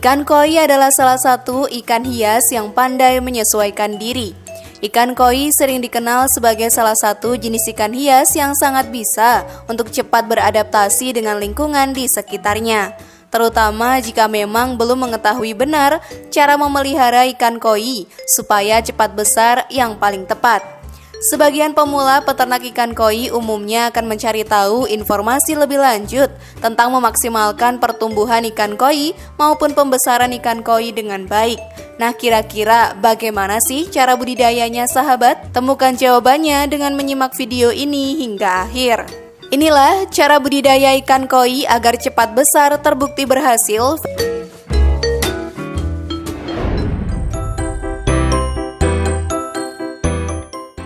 Ikan koi adalah salah satu ikan hias yang pandai menyesuaikan diri. Ikan koi sering dikenal sebagai salah satu jenis ikan hias yang sangat bisa untuk cepat beradaptasi dengan lingkungan di sekitarnya, terutama jika memang belum mengetahui benar cara memelihara ikan koi supaya cepat besar yang paling tepat. Sebagian pemula peternak ikan koi umumnya akan mencari tahu informasi lebih lanjut tentang memaksimalkan pertumbuhan ikan koi maupun pembesaran ikan koi dengan baik. Nah, kira-kira bagaimana sih cara budidayanya, sahabat? Temukan jawabannya dengan menyimak video ini hingga akhir. Inilah cara budidaya ikan koi agar cepat besar terbukti berhasil.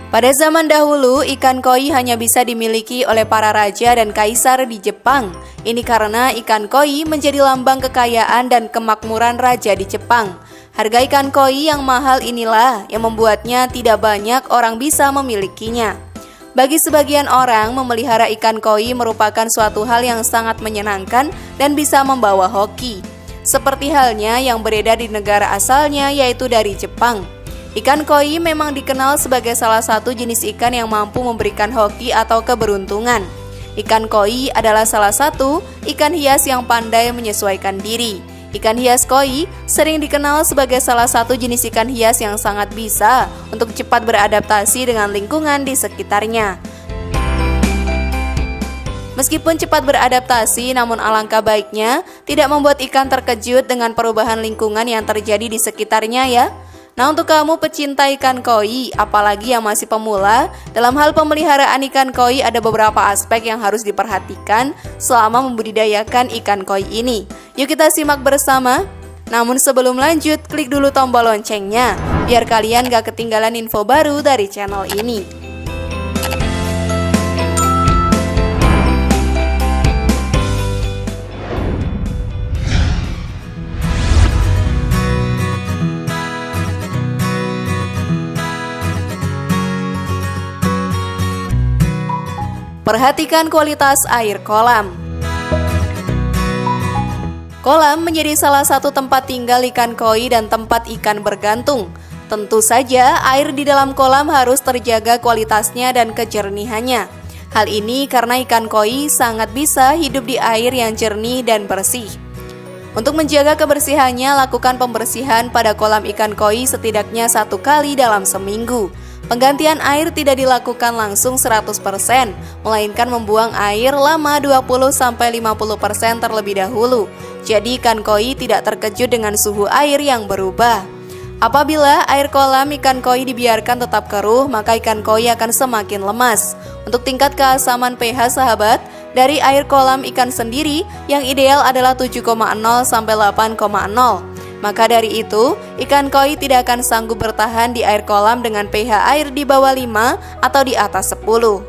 Pada zaman dahulu, ikan koi hanya bisa dimiliki oleh para raja dan kaisar di Jepang. Ini karena ikan koi menjadi lambang kekayaan dan kemakmuran raja di Jepang. Harga ikan koi yang mahal inilah yang membuatnya tidak banyak orang bisa memilikinya. Bagi sebagian orang, memelihara ikan koi merupakan suatu hal yang sangat menyenangkan dan bisa membawa hoki. Seperti halnya yang beredar di negara asalnya, yaitu dari Jepang. Ikan koi memang dikenal sebagai salah satu jenis ikan yang mampu memberikan hoki atau keberuntungan. Ikan koi adalah salah satu ikan hias yang pandai menyesuaikan diri. Ikan hias koi sering dikenal sebagai salah satu jenis ikan hias yang sangat bisa untuk cepat beradaptasi dengan lingkungan di sekitarnya. Meskipun cepat beradaptasi, namun alangkah baiknya tidak membuat ikan terkejut dengan perubahan lingkungan yang terjadi di sekitarnya ya. Nah, untuk kamu pecinta ikan koi, apalagi yang masih pemula, dalam hal pemeliharaan ikan koi ada beberapa aspek yang harus diperhatikan selama membudidayakan ikan koi ini. Yuk kita simak bersama. Namun sebelum lanjut, klik dulu tombol loncengnya, biar kalian gak ketinggalan info baru dari channel ini. Perhatikan kualitas air kolam. Kolam menjadi salah satu tempat tinggal ikan koi dan tempat ikan bergantung. Tentu saja air di dalam kolam harus terjaga kualitasnya dan kejernihannya. Hal ini karena ikan koi sangat bisa hidup di air yang jernih dan bersih. Untuk menjaga kebersihannya, lakukan pembersihan pada kolam ikan koi setidaknya 1 kali dalam seminggu. Penggantian air tidak dilakukan langsung 100%, melainkan membuang air lama 20-50% terlebih dahulu. Jadi ikan koi tidak terkejut dengan suhu air yang berubah. Apabila air kolam ikan koi dibiarkan tetap keruh, maka ikan koi akan semakin lemas. Untuk tingkat keasaman pH, sahabat, dari air kolam ikan sendiri yang ideal adalah 7,0 sampai 8,0. Maka dari itu, ikan koi tidak akan sanggup bertahan di air kolam dengan pH air di bawah 5 atau di atas 10.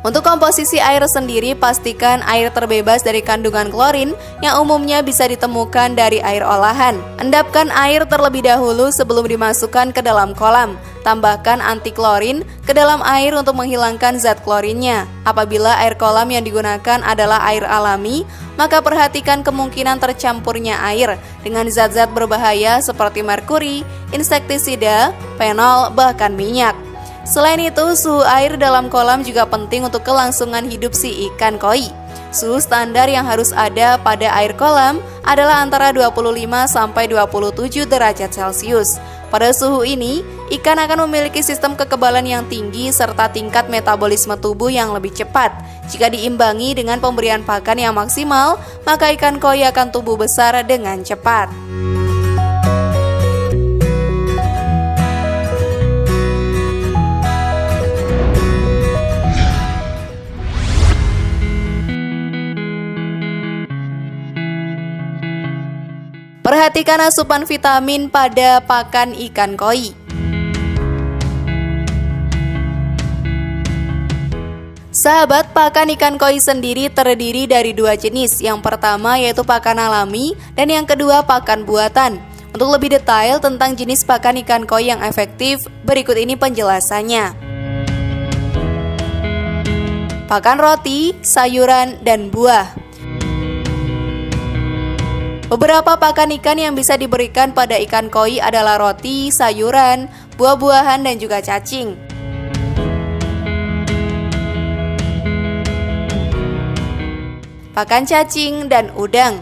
Untuk komposisi air sendiri, pastikan air terbebas dari kandungan klorin yang umumnya bisa ditemukan dari air olahan. Endapkan air terlebih dahulu sebelum dimasukkan ke dalam kolam. Tambahkan anti klorin ke dalam air untuk menghilangkan zat klorinnya. Apabila air kolam yang digunakan adalah air alami, maka perhatikan kemungkinan tercampurnya air dengan zat-zat berbahaya seperti merkuri, insektisida, fenol, bahkan minyak. Selain itu, suhu air dalam kolam juga penting untuk kelangsungan hidup si ikan koi. Suhu standar yang harus ada pada air kolam adalah antara 25 sampai 27 derajat Celcius. Pada suhu ini, ikan akan memiliki sistem kekebalan yang tinggi serta tingkat metabolisme tubuh yang lebih cepat. Jika diimbangi dengan pemberian pakan yang maksimal, maka ikan koi akan tumbuh besar dengan cepat. Perhatikan asupan vitamin pada pakan ikan koi. Sahabat, pakan ikan koi sendiri terdiri dari 2 jenis. Yang pertama yaitu pakan alami dan yang kedua pakan buatan. Untuk lebih detail tentang jenis pakan ikan koi yang efektif, berikut ini penjelasannya. pakan roti, sayuran, dan buah. Beberapa pakan ikan yang bisa diberikan pada ikan koi adalah roti, sayuran, buah-buahan, dan juga cacing. Pakan cacing dan udang.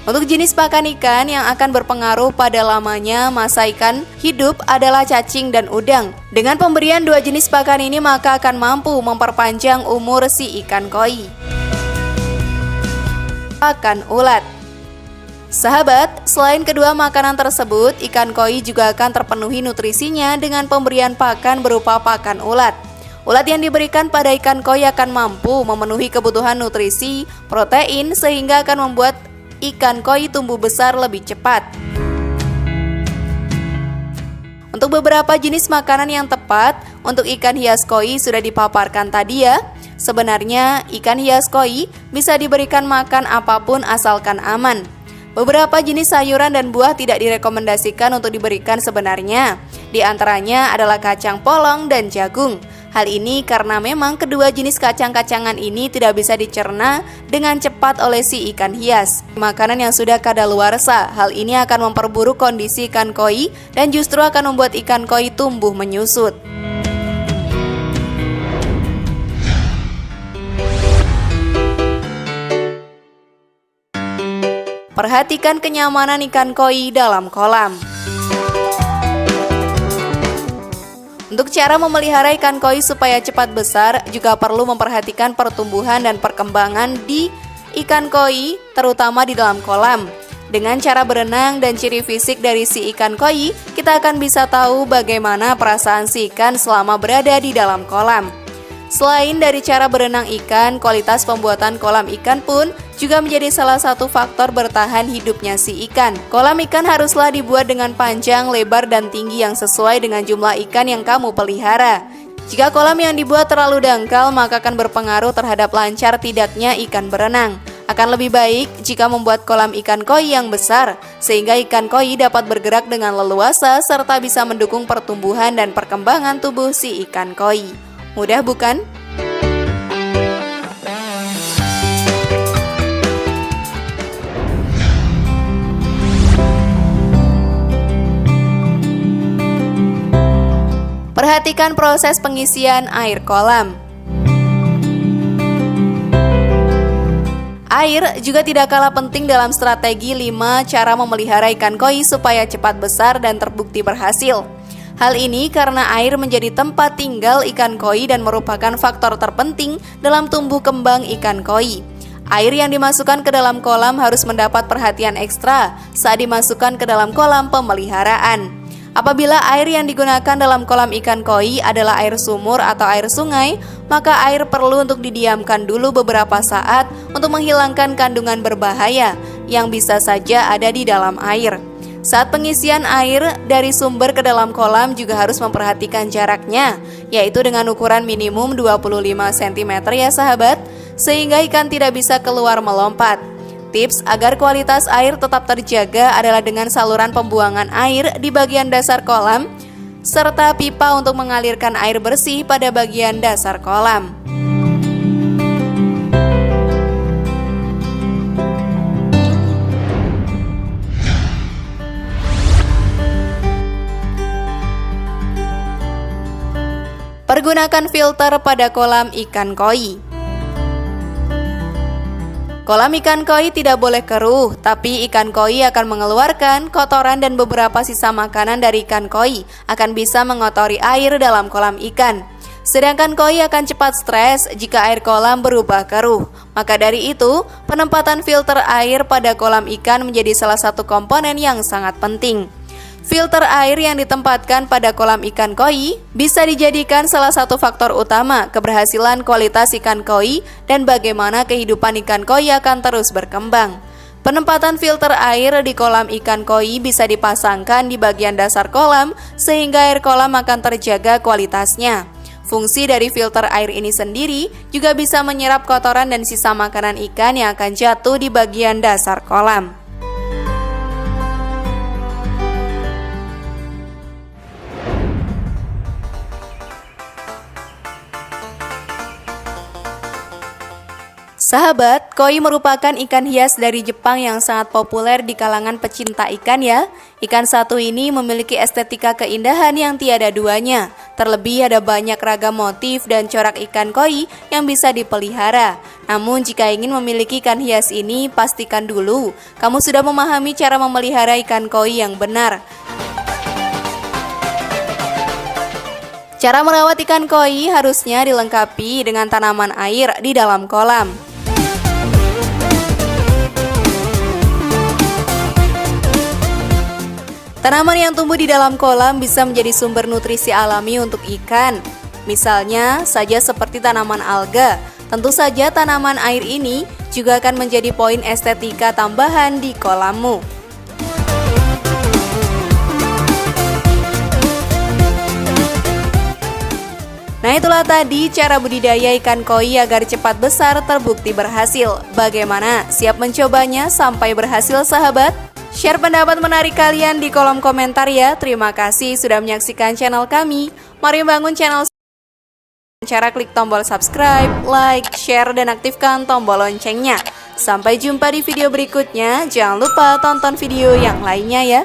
Untuk jenis pakan ikan yang akan berpengaruh pada lamanya masa ikan hidup adalah cacing dan udang. Dengan pemberian dua jenis pakan ini maka akan mampu memperpanjang umur si ikan koi. Pakan ulat. Sahabat, selain kedua makanan tersebut, ikan koi juga akan terpenuhi nutrisinya dengan pemberian pakan berupa pakan ulat. Ulat yang diberikan pada ikan koi akan mampu memenuhi kebutuhan nutrisi, protein, sehingga akan membuat ikan koi tumbuh besar lebih cepat. Untuk beberapa jenis makanan yang tepat untuk ikan hias koi sudah dipaparkan tadi ya. Sebenarnya ikan hias koi bisa diberikan makan apapun asalkan aman. Beberapa jenis sayuran dan buah tidak direkomendasikan untuk diberikan sebenarnya. Di antaranya adalah kacang polong dan jagung. Hal ini karena memang kedua jenis kacang-kacangan ini tidak bisa dicerna dengan cepat oleh si ikan hias. Makanan yang sudah kadaluarsa, hal ini akan memperburuk kondisi ikan koi dan justru akan membuat ikan koi tumbuh menyusut. Perhatikan kenyamanan ikan koi dalam kolam. Untuk cara memelihara ikan koi supaya cepat besar, juga perlu memperhatikan pertumbuhan dan perkembangan di ikan koi, terutama di dalam kolam. Dengan cara berenang dan ciri fisik dari si ikan koi, kita akan bisa tahu bagaimana perasaan si ikan selama berada di dalam kolam. Selain dari cara berenang ikan, kualitas pembuatan kolam ikan pun juga menjadi salah satu faktor bertahan hidupnya si ikan. Kolam ikan haruslah dibuat dengan panjang, lebar, dan tinggi yang sesuai dengan jumlah ikan yang kamu pelihara. Jika kolam yang dibuat terlalu dangkal, maka akan berpengaruh terhadap lancar tidaknya ikan berenang. Akan lebih baik jika membuat kolam ikan koi yang besar, sehingga ikan koi dapat bergerak dengan leluasa serta bisa mendukung pertumbuhan dan perkembangan tubuh si ikan koi. Mudah bukan? Perhatikan proses pengisian air kolam. Air juga tidak kalah penting dalam strategi 5 cara memelihara ikan koi supaya cepat besar dan terbukti berhasil. Hal ini karena air menjadi tempat tinggal ikan koi dan merupakan faktor terpenting dalam tumbuh kembang ikan koi. Air yang dimasukkan ke dalam kolam harus mendapat perhatian ekstra saat dimasukkan ke dalam kolam pemeliharaan. Apabila air yang digunakan dalam kolam ikan koi adalah air sumur atau air sungai, maka air perlu untuk didiamkan dulu beberapa saat untuk menghilangkan kandungan berbahaya yang bisa saja ada di dalam air. Saat pengisian air dari sumber ke dalam kolam juga harus memperhatikan jaraknya, yaitu dengan ukuran minimum 25 cm ya sahabat, sehingga ikan tidak bisa keluar melompat. Tips agar kualitas air tetap terjaga adalah dengan saluran pembuangan air di bagian dasar kolam, serta pipa untuk mengalirkan air bersih pada bagian dasar kolam. Pergunakan filter pada kolam ikan koi. Kolam ikan koi tidak boleh keruh, tapi ikan koi akan mengeluarkan kotoran dan beberapa sisa makanan dari ikan koi akan bisa mengotori air dalam kolam ikan. Sedangkan koi akan cepat stres jika air kolam berubah keruh. Maka dari itu, penempatan filter air pada kolam ikan menjadi salah satu komponen yang sangat penting. Filter air yang ditempatkan pada kolam ikan koi bisa dijadikan salah satu faktor utama keberhasilan kualitas ikan koi dan bagaimana kehidupan ikan koi akan terus berkembang. Penempatan filter air di kolam ikan koi bisa dipasangkan di bagian dasar kolam sehingga air kolam akan terjaga kualitasnya. Fungsi dari filter air ini sendiri juga bisa menyerap kotoran dan sisa makanan ikan yang akan jatuh di bagian dasar kolam. Sahabat, koi merupakan ikan hias dari Jepang yang sangat populer di kalangan pecinta ikan ya. Ikan satu ini memiliki estetika keindahan yang tiada duanya. Terlebih ada banyak ragam motif dan corak ikan koi yang bisa dipelihara. Namun jika ingin memiliki ikan hias ini, pastikan dulu kamu sudah memahami cara memelihara ikan koi yang benar. Cara merawat ikan koi harusnya dilengkapi dengan tanaman air di dalam kolam. Tanaman yang tumbuh di dalam kolam bisa menjadi sumber nutrisi alami untuk ikan. Misalnya saja seperti tanaman alga. Tentu saja tanaman air ini juga akan menjadi poin estetika tambahan di kolammu. Nah, itulah tadi cara budidaya ikan koi agar cepat besar terbukti berhasil. Bagaimana? Siap mencobanya sampai berhasil, sahabat? Share pendapat menarik kalian di kolom komentar ya. Terima kasih sudah menyaksikan channel kami. Mari bangun channel cara klik tombol subscribe, like, share, dan aktifkan tombol loncengnya. Sampai jumpa di video berikutnya. Jangan lupa tonton video yang lainnya ya.